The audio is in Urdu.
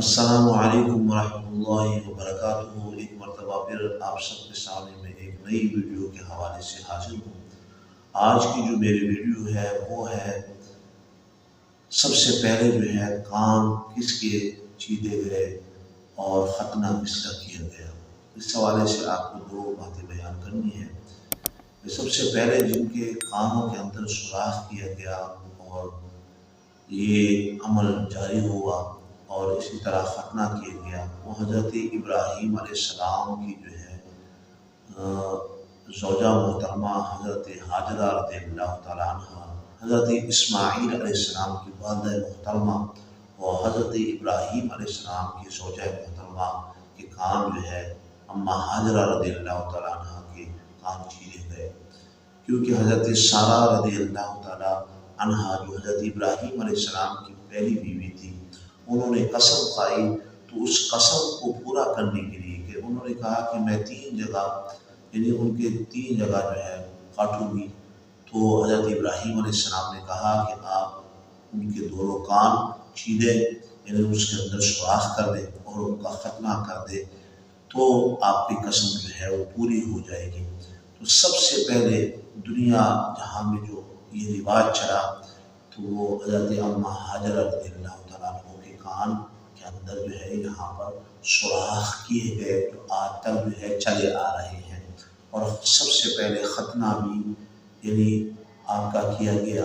السلام علیکم ورحمۃ اللہ وبرکاتہ۔ ایک مرتبہ پھر آپ سب کے سامنے میں ایک نئی ویڈیو کے حوالے سے حاضر ہوں۔ آج کی جو میری ویڈیو ہے وہ ہے سب سے پہلے جو ہے کان کس کے چیرے گئے اور ختنہ کس کا کیا گیا۔ اس حوالے سے آپ کو دو باتیں بیان کرنی ہیں۔ سب سے پہلے جن کے کانوں کے اندر سوراخ کیا گیا اور یہ عمل جاری ہوا اور اسی طرح ختنہ کیا گیا، وہ حضرت ابراہیم علیہ السلام کی جو ہے زوجہ محترمہ حضرت حاجرہ رضی اللہ تعالیٰ عنہ، حضرت اسماعیل علیہ السلام کی والدہ محترمہ اور حضرت ابراہیم علیہ السلام کی زوجہ محترمہ کے کان جو ہے اماں حاجرہ رضی اللہ تعالیٰ عنہ کے کان چیرے گئے، کیونکہ حضرت سارہ رضی اللہ تعالیٰ عنہ جو حضرت ابراہیم علیہ السلام کی پہلی بیوی تھی، انہوں نے قسم کھائی تو اس قسم کو پورا کرنے کے لیے کہ انہوں نے کہا کہ میں 3 جگہ یعنی ان کے 3 جگہ جو ہے کاٹوں گی، تو حضرت ابراہیم علیہ السلام نے کہا کہ آپ ان کے دونوں کان چیریں، یعنی اس کے اندر سوراخ کر دیں اور ان کا ختنہ کر دیں تو آپ کی قسم جو ہے وہ پوری ہو جائے گی۔ تو سب سے پہلے دنیا جہاں میں جو یہ رواج چلا تو وہ حضرت اماں حاجرہ رضی اللہ تعالیٰ عنہ کے کان کے اندر جو ہے یہاں پر سوراخ کیے گئے جو آج تک جو ہے چلے آ رہے ہیں، اور سب سے پہلے ختنہ بھی یعنی آپ کا کیا گیا